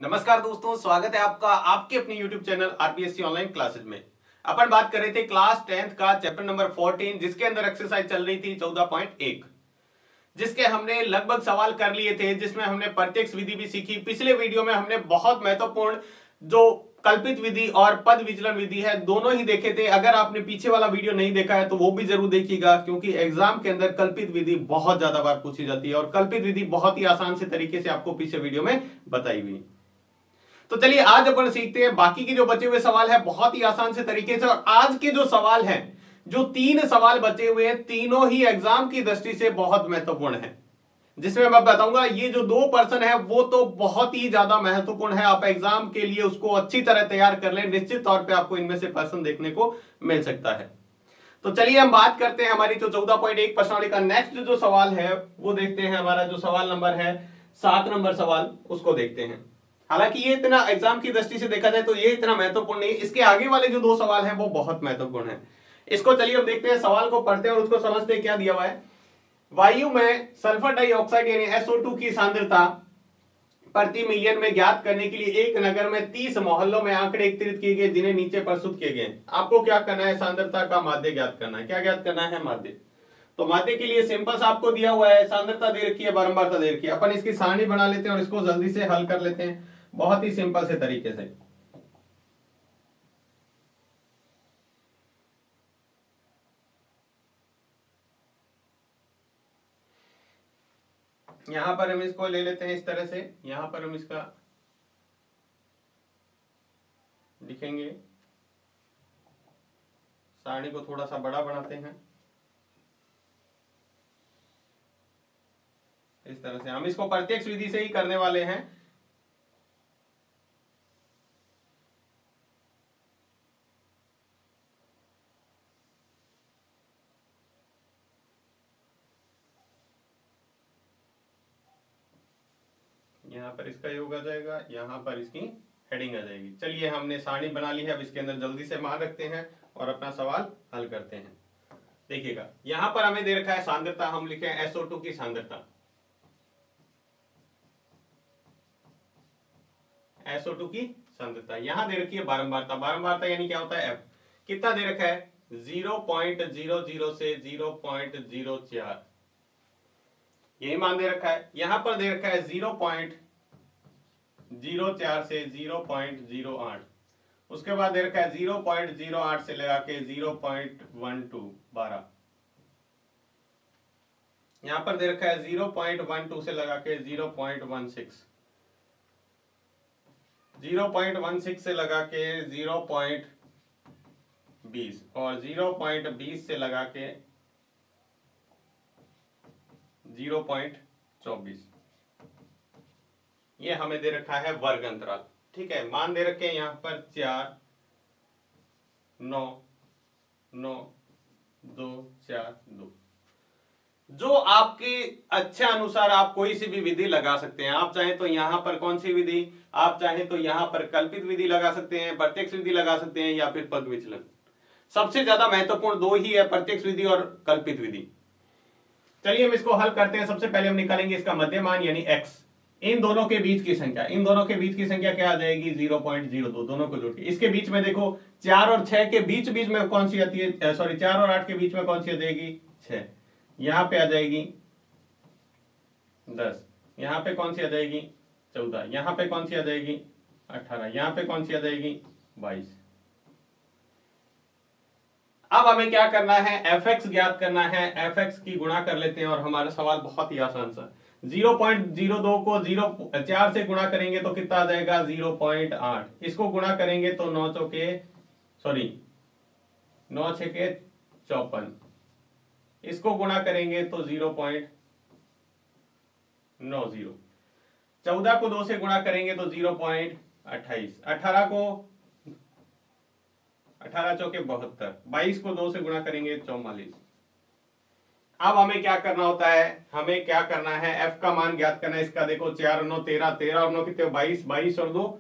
नमस्कार दोस्तों, स्वागत है आपका आपके अपने YouTube channel RPSC online classes में। अपन बात कर रहे थे क्लास 10th का चैप्टर नंबर 14, जिसके अंदर एक्सरसाइज चल रही थी 14.1, जिसके हमने लगभग सवाल कर लिए थे, जिसमें हमने प्रत्यक्ष विधि भी सीखी। पिछले वीडियो में हमने बहुत महत्वपूर्ण जो कल्पित विधि और पद विचलन विधि है दोनों ही देखे थे। अगर आपने पीछे वाला वीडियो नहीं देखा है तो वो भी जरूर देखिएगा, क्योंकि एग्जाम के अंदर कल्पित विधि बहुत ज्यादा बार पूछी जाती है और कल्पित विधि बहुत ही आसान से तरीके से आपको पीछे वीडियो में बताई हुई। तो चलिए आज अपन सीखते हैं बाकी के जो बचे हुए सवाल है बहुत ही आसान से तरीके से। और आज के जो सवाल हैं, जो 3 सवाल बचे हुए हैं, तीनों ही एग्जाम की दृष्टि से बहुत महत्वपूर्ण है, जिसमें मैं बताऊंगा ये जो 2 पर्सन है वो तो बहुत ही ज्यादा महत्वपूर्ण है। आप एग्जाम के लिए उसको अच्छी तरह तैयार कर लें, निश्चित तौर पर आपको इनमें से पर्सन देखने को मिल सकता है। तो चलिए हम बात करते हैं हमारी जो 14.1 प्रश्नावली का नेक्स्ट जो सवाल है वो देखते हैं। हमारा जो सवाल नंबर है 7 नंबर सवाल, उसको देखते हैं। हालांकि ये इतना एग्जाम की दृष्टि से देखा जाए तो ये इतना महत्वपूर्ण नहीं, इसके आगे वाले जो 2 सवाल हैं वो बहुत महत्वपूर्ण है। इसको चलिए हम देखते हैं, सवाल को पढ़ते हैं और उसको समझते हैं क्या दिया हुआ है। वायु में सल्फर डाइऑक्साइड यानी SO2 की सांद्रता प्रति मिलियन में ज्ञात करने के लिए एक नगर में 30 मोहल्लों में आंकड़े एकत्रित किए गए, जिन्हें नीचे प्रस्तुत किए गए। आपको क्या करना है, सांद्रता का माध्य ज्ञात करना है। क्या ज्ञात करना है, माध्य। तो माध्य के लिए सिंपल सा आपको दिया हुआ है, सांद्रता दे रखी है, बारंबारता दे रखी है। अपन इसकी सारणी बना लेते हैं और इसको जल्दी से हल कर लेते हैं बहुत ही सिंपल से तरीके से। यहां पर हम इसको ले लेते हैं इस तरह से, यहां पर हम इसका लिखेंगे, सारणी को थोड़ा सा बड़ा बनाते हैं। इस तरह से हम इसको प्रत्यक्ष विधि से ही करने वाले हैं। यहाँ पर इसका योग आ जाएगा, यहाँ पर इसकी हेडिंग आ जाएगी। चलिए हमने सारणी बना ली है, अब इसके अंदर जल्दी से मान रखते हैं और अपना सवाल हल करते हैं। देखिएगा यहाँ पर हमें दे रखा है सांद्रता, हम लिखे हैं SO2 की सांद्रता। SO2 की सांद्रता यहाँ दे रखी है बारंबारता। बारंबारता यानी क्या होता है, F। कितना दे रखा है, 0.00 से 0.04, यही मान दे रखा है। यहां पर दे रखा है 0.04 से 0.08, उसके बाद दे रखा है 0.08 से लगा के 0.12, यहां पर दे रखा है 0.12 से लगा के 0.16, 0.16 से लगा के 0.20 और 0.20 से लगा के 0.24। ये हमें दे रखा है वर्ग अंतराल। ठीक है, मान दे रखे हैं यहां पर 4, 9, 9, 2, 4, 2। जो आपकी अच्छा अनुसार आप कोई सी भी विधि लगा सकते हैं। आप चाहे तो यहां पर कौन सी विधि, आप चाहे तो यहां पर कल्पित विधि लगा सकते हैं, प्रत्यक्ष विधि लगा सकते हैं, या फिर पद विचलन। सबसे ज्यादा महत्वपूर्ण 2 ही है, प्रत्यक्ष विधि और कल्पित विधि। चलिए हम इसको हल करते हैं। सबसे पहले हम निकालेंगे इसका मध्यमान यानी x। इन दोनों के बीच की संख्या, इन दोनों के बीच की संख्या क्या आ जाएगी, 0.02, दोनों को जोड़ के। इसके बीच में देखो 4 और 6 के बीच में कौन सी आती है, सॉरी 4 और 8 के बीच में कौन सी आ जाएगी, 6। यहां पे आ जाएगी 10, यहां पे कौन सी आ जाएगी 14, यहां पे कौन सी आ जाएगी 18, यहां पे कौन सी आ जाएगी 22। अब हमें क्या करना है, fx ज्ञात करना है। fx की गुणा कर लेते हैं और हमारा सवाल बहुत ही आसान सा। 0.02 को 4 से गुणा करेंगे तो कितना आ जाएगा, 0.8। इसको गुणा करेंगे तो 9 6 54। इसको गुणा करेंगे तो 0.90। 14 को 2 से गुणा करेंगे तो 0.28। 18 को 18 चौके 72। 22 को 2 से गुणा करेंगे 44। अब हमें क्या करना होता है, हमें क्या करना है, f का मान ज्ञात करना है। इसका देखो 4 9 13, 13 और 9 कितने, 22, 22 और 2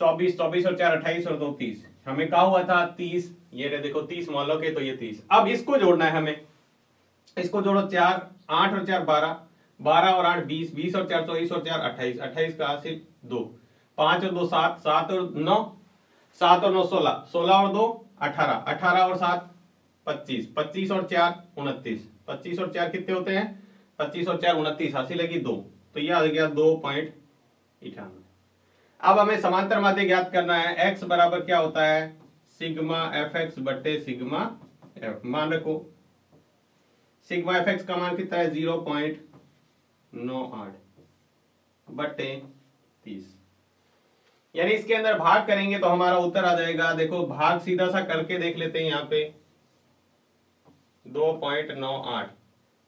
24, 24 और 4 28 और 2 30। हमें कहा हुआ था 30, ये रहे देखो 30 मान लो के, तो ये 30। अब इसको जोड़ना है हमें, इसको जोड़ो 4 8 और 4 12, 12 और 8 20, 20 और 4 24 और 4 28, 28 का 2। 5 और 2 7, 7 और 9, 7 और 9 16, 16 और 2 18, 18 और 7 25, 25 और 4 29, 25 और 4 कितने होते हैं? 25 और 4 29, हासिल लगी 2, तो यह आ गया 2.98। अब हमें समांतर माध्य ज्ञात करना है। x बराबर क्या होता है? सिग्मा एफ एक्स बटे सिग्मा एफ। मान रखो सिग्मा एफ एक्स का मान कितना है? 0.98 बटे 30, यानी इसके अंदर भाग करेंगे तो हमारा उत्तर आ जाएगा। देखो भाग सीधा सा करके देख लेते हैं। यहाँ पे 2.98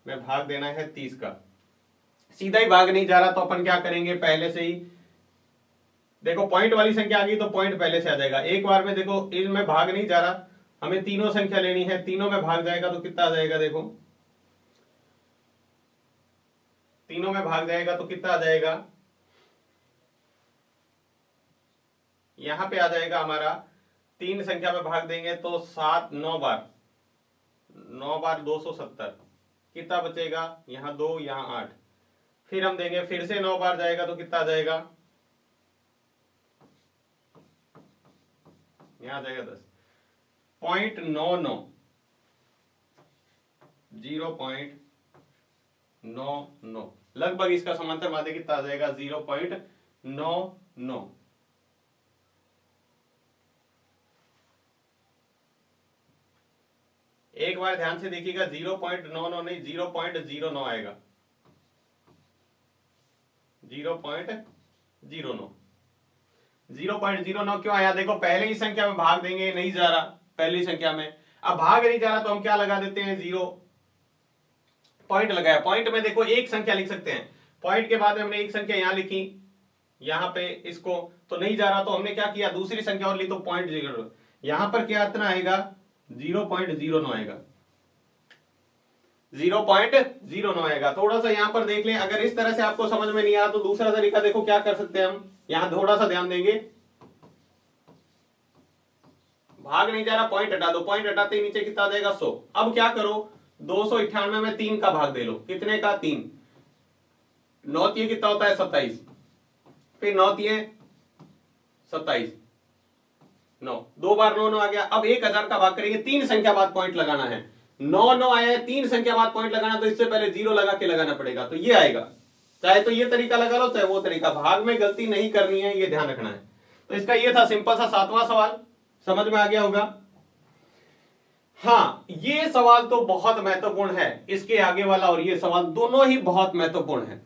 में भाग देना है 30 का, सीधा ही भाग नहीं जा रहा तो अपन क्या करेंगे, पहले से ही देखो पॉइंट वाली संख्या आ गई तो पॉइंट पहले से आ जाएगा। एक बार में देखो इनमें भाग नहीं जा रहा, हमें तीनों संख्या लेनी है, तीनों में भाग जाएगा तो कितना आ जाएगा? देखो तीनों में भाग जाएगा तो कितना आ जाएगा? यहां पे आ जाएगा हमारा, तीन संख्या में भाग देंगे तो 7 9 बार, 9 बार 270, कितना बचेगा? यहाँ 2 यहाँ 8, फिर हम देंगे फिर से 9 बार जाएगा तो कितना आ जाएगा? यहाँ आ जाएगा 10, 0.99, 0.99, लगभग इसका समांतर माध्य कितना आ जाएगा? 0.99। एक बार ध्यान से देखिएगा, 0.99 नहीं 0.09 आएगा, 0.09। 0.09 क्यों आया? देखो पहले ही संख्या में भाग देंगे, नहीं जा रहा पहली संख्या में, अब भाग नहीं जा रहा तो हम क्या लगा देते हैं? 0 पॉइंट लगाया। पॉइंट में देखो एक संख्या लिख सकते हैं, पॉइंट के बाद में हमने एक संख्या यहां लिखी, यहां पे इसको तो नहीं जा रहा तो हमने क्या किया? दूसरी संख्या और ली तो 0.0, यहां पर क्या इतना आएगा? 0.09 आएगा, 0.09 आएगा। थोड़ा सा यहां पर देख लें, अगर इस तरह से आपको समझ में नहीं आ रहा तो दूसरा तरीका देखो क्या कर सकते हैं हम, यहां थोड़ा सा ध्यान देंगे, भाग नहीं जा रहा पॉइंट हटा दो, पॉइंट हटाते ही नीचे कितना आ जाएगा? 100। अब क्या करो, 298 में 3 का भाग दे लो, कितने का? 3, 9 तीय कितना होता है? 27, फिर 9 तीय 27, 9, 2 बार 9 9 आ गया। अब 1000 का भाग करेंगे, 3 संख्या बाद पॉइंट लगाना है, 9 9 आया है, 3 संख्या बाद पॉइंट लगाना तो इससे पहले 0 लगा के लगाना पड़ेगा, तो ये आएगा। चाहे तो ये तरीका लगा लो चाहे वो तरीका, भाग में गलती नहीं करनी है, ये ध्यान रखना है। तो इसका ये था सिंपल सा 7वां सवाल, समझ में आ गया होगा। हाँ, ये सवाल तो बहुत महत्वपूर्ण है, इसके आगे वाला और ये सवाल दोनों ही बहुत महत्वपूर्ण है।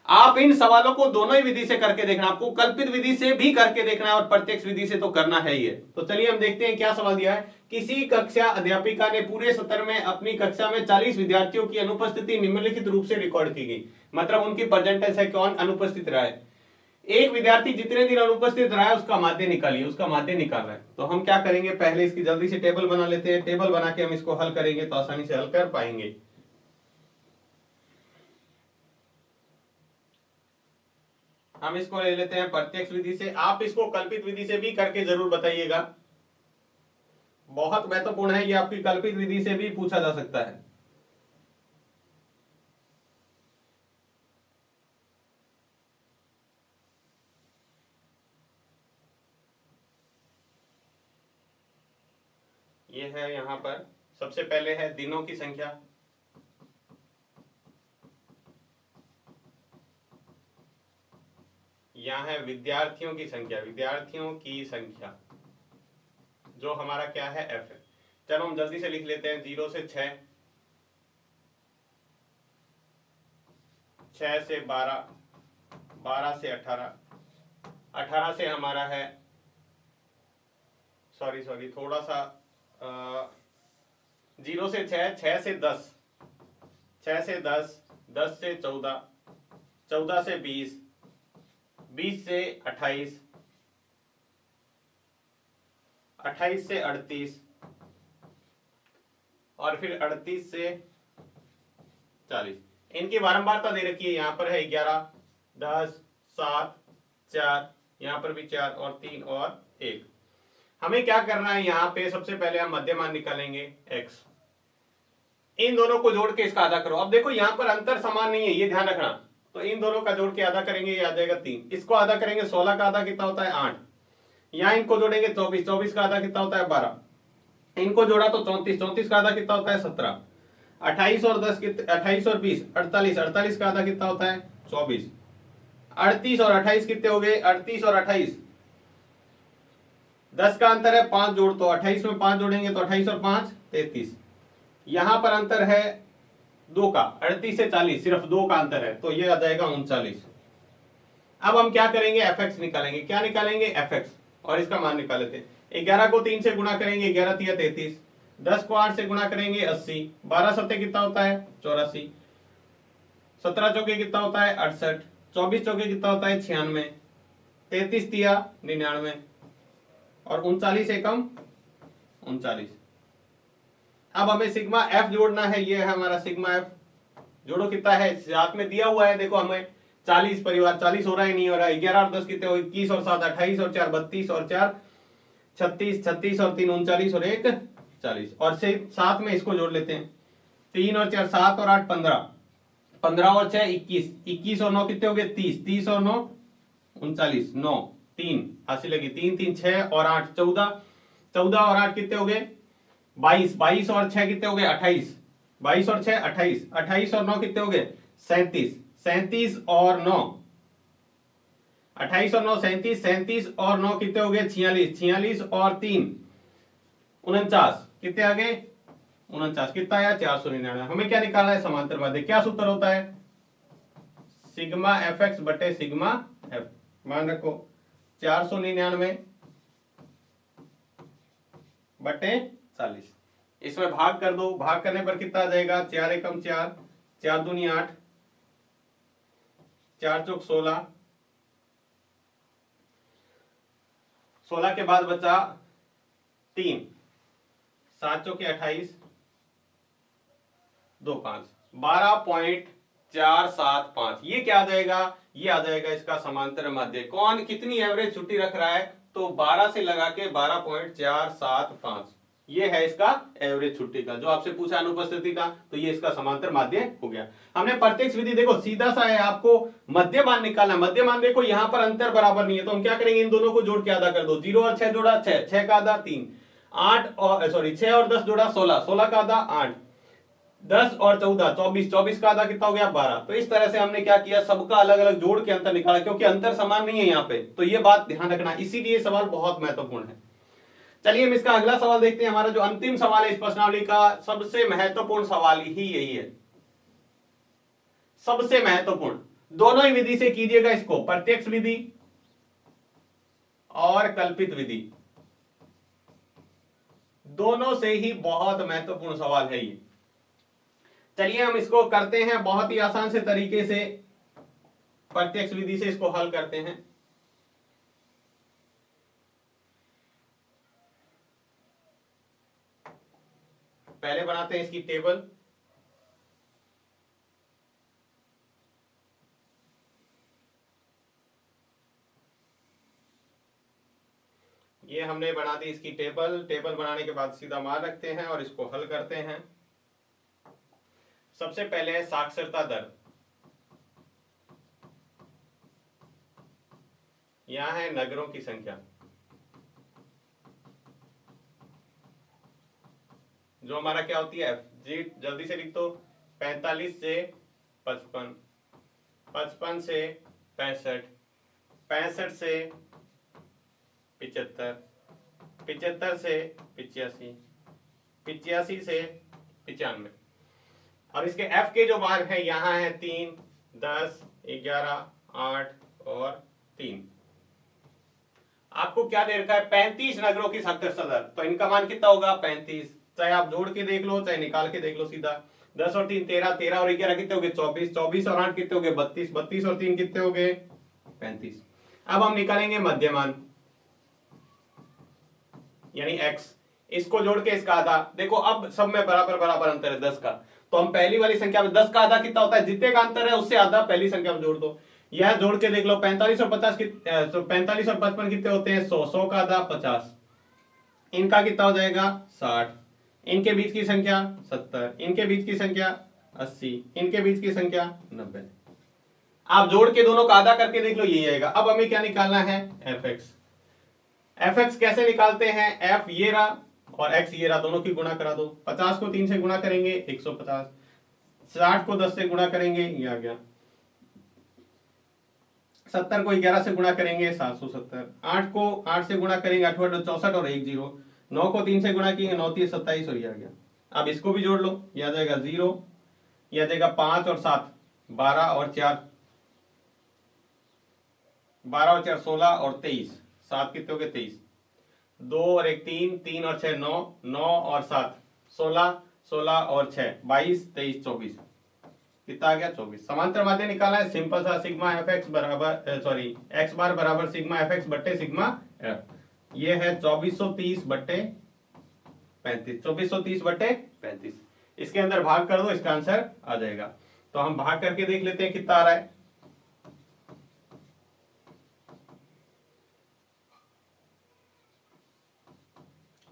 आप इन सवालों को दोनों ही विधि से करके देखना, आपको कल्पित विधि से भी करके देखना है और प्रत्यक्ष विधि से तो करना है ही है। तो चलिए हम देखते हैं क्या सवाल दिया है। किसी कक्षा अध्यापिका ने पूरे सत्र में अपनी कक्षा में 40 विद्यार्थियों की अनुपस्थिति निम्नलिखित रूप से रिकॉर्ड की गई, मतलब उनकी प्रेजेंटेंस है, कौन अनुपस्थित रहा है। एक विद्यार्थी जितने दिन अनुपस्थित रहा है उसका माध्य निकालिए, उसका माध्य निकाल रहा है। तो हम क्या करेंगे, पहले इसकी जल्दी से टेबल बना लेते हैं, टेबल बना के हम इसको हल करेंगे तो आसानी से हल कर पाएंगे। हम इसको ले लेते हैं प्रत्यक्ष विधि से, आप इसको कल्पित विधि से भी करके जरूर बताइएगा, बहुत महत्वपूर्ण है ये, आपकी कल्पित विधि से भी पूछा जा सकता है। ये है यहां पर, सबसे पहले है दिनों की संख्या, यहाँ है विद्यार्थियों की संख्या, विद्यार्थियों की संख्या जो हमारा क्या है? एफ है। चलो हम जल्दी से लिख लेते हैं, 0 से 6, 6 से 12, 12 से 18, 18 से हमारा है, सॉरी थोड़ा सा 0 से 6, 6 से 10, 6 से 10, 10 से 14, 14 से 20, 20 से 28, 28 से 38 और फिर 38 से 40। इनकी बारंबारता दे रखी है, यहां पर है 11, 10, 7, 4, यहां पर भी 4 और 3 और 1। हमें क्या करना है, यहां पे सबसे पहले हम मध्यमान निकालेंगे x, इन दोनों को जोड़ के इसका आधा करो। अब देखो यहां पर अंतर समान नहीं है, ये ध्यान रखना, तो इन दोनों का जोड़ के आधा करेंगे, ये आ जाएगा 3। इसको आधा करेंगे 16 का आधा कितना होता है 8। यहाँ इनको जोड़ेंगे 24, 24 का आधा कितना होता है 12। इनको जोड़ा तो 34, 34 का आधा कितना होता है 17। 28 और 10 कितने, 28 और 20 48, 48 का आधा कितना होता है 24। 38 और 28 कितने हो गए 38 और 28, 10 का अंतर है 5 जोड़, तो 28 में 5 जोड़ेंगे तो 28 और 5 33। यहां पर अंतर है 2 का, 38 से 40 सिर्फ 2 का अंतर है, तो ये आ जाएगा 39। अब हम क्या करेंगे fx निकालेंगे। क्या निकालेंगे fx, और इसका मान निकाल लेते हैं। 11 को 3 से गुणा करेंगे 11 तिया 33, 10 को 8 से गुणा करेंगे 80, 12 सत्ते कितना होता है 84, 17 चौके कितना होता है 68, 24 चौके कितना होता है 96, 33 तिया 99 और 39 एकम 39। अब हमें सिग्मा एफ जोड़ना है, ये है हमारा सिग्मा एफ। जोड़ो कितना है, साथ में दिया हुआ है, देखो हमें 40 परिवार 40 हो रहा है नहीं हो रहा है। 11 और 10 कितने हो 21 और 7 28 और 4 32 और 4 36, 36 और 3 39 और 1 40, और से साथ में इसको जोड़ लेते हैं। 3 और 4 7 और 8 15, 15 और 6 21, 21 और 9 कितने हो गए 30, 30 और 9 39, 9 3 हासिल लगी, 3 3 6 और 8 14, 14 और 8 कितने हो गए 22, 22 और 6 कितने हो गए 28, 22 और 6 28, 28 और 9 कितने हो गए 37, 37 और 9 28 और 9 37, 37 और 9 कितने हो गए 46, 46 और 3 49, कितने आ गए 49, कितना आया 499। हमें क्या निकालना है समांतर माध्य। क्या सूत्र होता है सिग्मा एफ एक्स बटे सिग्मा एफ। मान रखो 499 बटे 40, इसमें भाग कर दो, भाग करने पर कितना आ जाएगा 4 एकम 4, 4 दूनी 8, 4 चौक 16, 16 के बाद बचा 3, 7 चौके 28, 2 5, 12.475। ये क्या आ जाएगा, ये आ जाएगा इसका समांतर माध्य। कौन कितनी एवरेज छुट्टी रख रहा है, तो 12 से लगा के 12.475, ये है इसका एवरेज छुट्टी का। जो आपसे पूछा अनुपस्थिति का, तो ये इसका समांतर माध्य हो गया। हमने प्रत्यक्ष विधि देखो सीधा सा है, आपको मध्य मान निकालना। मध्य मान देखो यहां पर अंतर बराबर नहीं है, तो हम क्या करेंगे इन दोनों को जोड़ के आधा कर दो। 0 और 6 जोड़ा 6, 6 का आधा 3, 8 और सॉरी 6 और 10 जोड़ा 16, 16 का आधा 8, 10 और 14 24, 24 का आधा कितना हो गया 12। तो इस तरह से हमने क्या किया, सबका अलग अलग जोड़ के अंतर निकाला, क्योंकि अंतर समान नहीं है यहाँ पे, तो ये बात ध्यान रखना, इसीलिए सवाल बहुत महत्वपूर्ण है। चलिए हम इसका अगला सवाल देखते हैं। हमारा जो अंतिम सवाल है इस प्रश्नावली का, सबसे महत्वपूर्ण सवाल ही यही है, सबसे महत्वपूर्ण। दोनों ही विधि से कीजिएगा इसको, प्रत्यक्ष विधि और कल्पित विधि, दोनों से ही बहुत महत्वपूर्ण सवाल है ये। चलिए हम इसको करते हैं बहुत ही आसान से तरीके से, प्रत्यक्ष विधि से इसको हल करते हैं। पहले बनाते हैं इसकी टेबल। ये हमने बना दी इसकी टेबल। टेबल बनाने के बाद सीधा मान रखते हैं और इसको हल करते हैं। सबसे पहले है साक्षरता दर। यहां है नगरों की संख्या, जो हमारा क्या होती है जी, जल्दी से लिख दो। 45 से 55, 55 से 65, 65 से 75, 75 से 85, 85 से 95। और इसके एफ के जो मान है यहां है 3, 10, 11, 8 और 3। आपको क्या दे रखा है 35 नगरों की साक्षरता दर, तो इनका मान कितना होगा 35। चाहे आप जोड़ के देख लो चाहे निकाल के देख लो सीधा। 10 और 3 13, 13 और 11 कितने हो गए 24, 24 और 8 कितने हो गए 32, 32 और 3 कितने हो गए 35। अब हम निकालेंगे मध्यमान यानी x, इसको जोड़ के इसका आधा। देखो अब सब में बराबर बराबर अंतर है 10 का, तो हम पहली वाली संख्या में 10 का आधा कितना होता है, जितने का अंतर है उससे आधा पहली संख्या में जोड़ दो। यह जोड़ के देख लो 45 और 50 तो 45 और 55 कितने होते हैं 100, 100 का आधा 50, इनका कितना हो जाएगा 60, इनके बीच की संख्या 70, इनके बीच की संख्या 80, इनके बीच की संख्या 90। आप जोड़ के दोनों का आधा करके देख लो, यही आएगा। अब हमें क्या निकालना है, एफ एक्स। एफ एक्स कैसे निकालते हैं, एफ ये रहा और एक्स ये रहा, दोनों की गुणा करा दो। 50 को 3 से गुणा करेंगे 150, 60 को 10 से गुणा करेंगे ये आ गया, 70 को 11 से गुणा करेंगे 770, 8 को 8 से गुणा करेंगे 8 64 और 1 0, 9 को 3 से गुणा किए 9 3 27 और ये आ गया। अब इसको भी जोड़ लो, ये आ जाएगा 0, ये आ जाएगा 5 और 7 12 और 4 12 और 4 16 और 23, 7 कितने हो गए 23, 2 और 1 3, 3 और 6 9, 9 और 7 16, 16 और 6 22 23 24, कितना आ गया 24। समांतर माध्य निकाला है, सिंपल सा, सिग्मा एफ एक्स बराबर सॉरी एक्स बार बराबर सिग्मा एफ एक्स बट्टे सिग्मा एफ, ये है 2430 बट्टे 35, 2430 बट्टे 35। इसके अंदर भाग कर दो, इसका आंसर आ जाएगा। तो हम भाग करके देख लेते हैं कितना आ रहा है।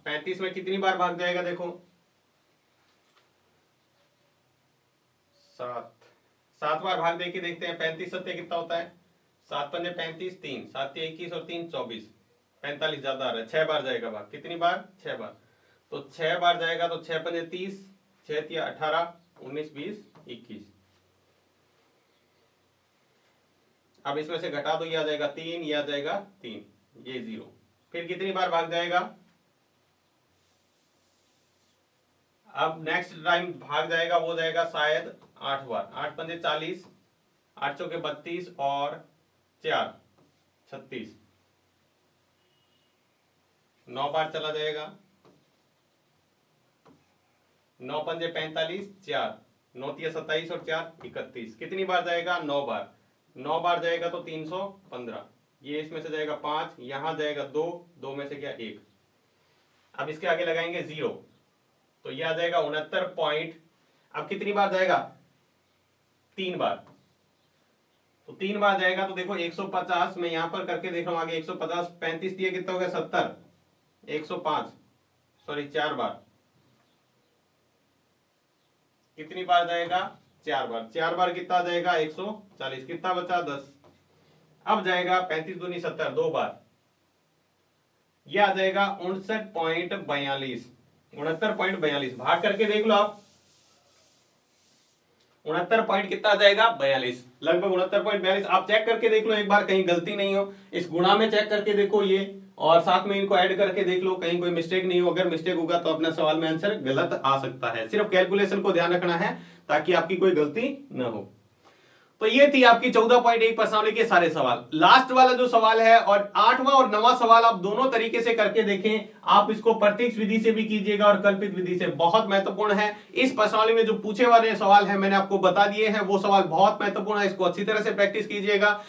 पैंतीस में कितनी बार भाग जाएगा, देखो 7 बार भाग दे के देखते हैं। 35 सत्य कितना होता है, 7 पंजे 35, 3 7 21 और 3 24, 45 ज्यादा आ रहा है। 6 बार जाएगा भाग, कितनी बार 6 बार, तो 6 बार जाएगा तो 6 पंजे 30, 6 तिया 18 19 20 21। अब इसमें से घटा दो, ये आ जाएगा 3, ये आ जाएगा 3, ये 0। फिर कितनी बार भाग जाएगा, अब नेक्स्ट टाइम भाग जाएगा वो जाएगा शायद 8 बार। 8 पंजे 40, 8 चौके 32 और 4 36, 9 बार चला जाएगा। 9 पंजे 45, 4 9 तिया 27 और 4 31, कितनी बार जाएगा 9 बार। 9 बार जाएगा तो 315, ये इसमें से जाएगा 5, यहां जाएगा 2, 2 में से क्या 1। अब इसके आगे लगाएंगे 0, तो यह आ जाएगा 69 पॉइंट। अब कितनी बार जाएगा, 3 बार, तो 3 बार जाएगा तो देखो 150, मैं यहां पर करके देख रहा हूं आगे 150, 35 दिए कितना हो गया 70, 105 सॉरी 4 बार, कितनी बार जाएगा 4 बार। 4 बार कितना आ जाएगा 140, कितना बचा 10। अब जाएगा 35 दूनी 70 2 बार, यह आ जाएगा 59.42, 69.42। भाग करके देख लो आप, 69 पॉइंट कितना आ जाएगा 42, लगभग 69.42। आप चेक करके देख लो एक बार, कहीं गलती नहीं हो। इस गुणा में चेक करके देखो ये, और साथ में इनको ऐड करके देख लो, कहीं कोई मिस्टेक नहीं हो। अगर मिस्टेक होगा तो अपना सवाल में आंसर गलत आ सकता है। सिर्फ कैलकुलेशन को ध्यान रखना है ताकि आपकी कोई गलती न हो। तो ये थी आपकी 14.1 प्रश्नावली के सारे सवाल। लास्ट वाला जो सवाल है और 8वां और 9वां सवाल आप दोनों तरीके से करके देखें। आप इसको प्रत्यक्ष विधि से भी कीजिएगा और कल्पित विधि से, बहुत महत्वपूर्ण है। इस प्रश्नावली में जो पूछे वाले सवाल है मैंने आपको बता दिए हैं, वो सवाल बहुत महत्वपूर्ण है, इसको अच्छी तरह से प्रैक्टिस कीजिएगा।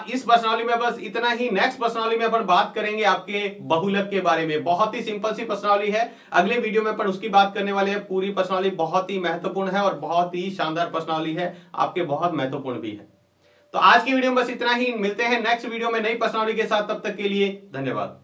इस प्रश्नावली में बस इतना ही। नेक्स्ट प्रश्नावली में अपन बात करेंगे आपके बहुलक के बारे में। बहुत ही सिंपल सी प्रश्नावली है, अगले वीडियो में अपन उसकी बात करने वाले हैं। पूरी प्रश्नावली बहुत ही महत्वपूर्ण है और बहुत ही शानदार प्रश्नावली है, आपके बहुत महत्वपूर्ण भी है। तो आज की वीडियो में बस इतना ही, मिलते हैं नेक्स्ट वीडियो में नई प्रश्नावली के साथ। तब तक के लिए धन्यवाद।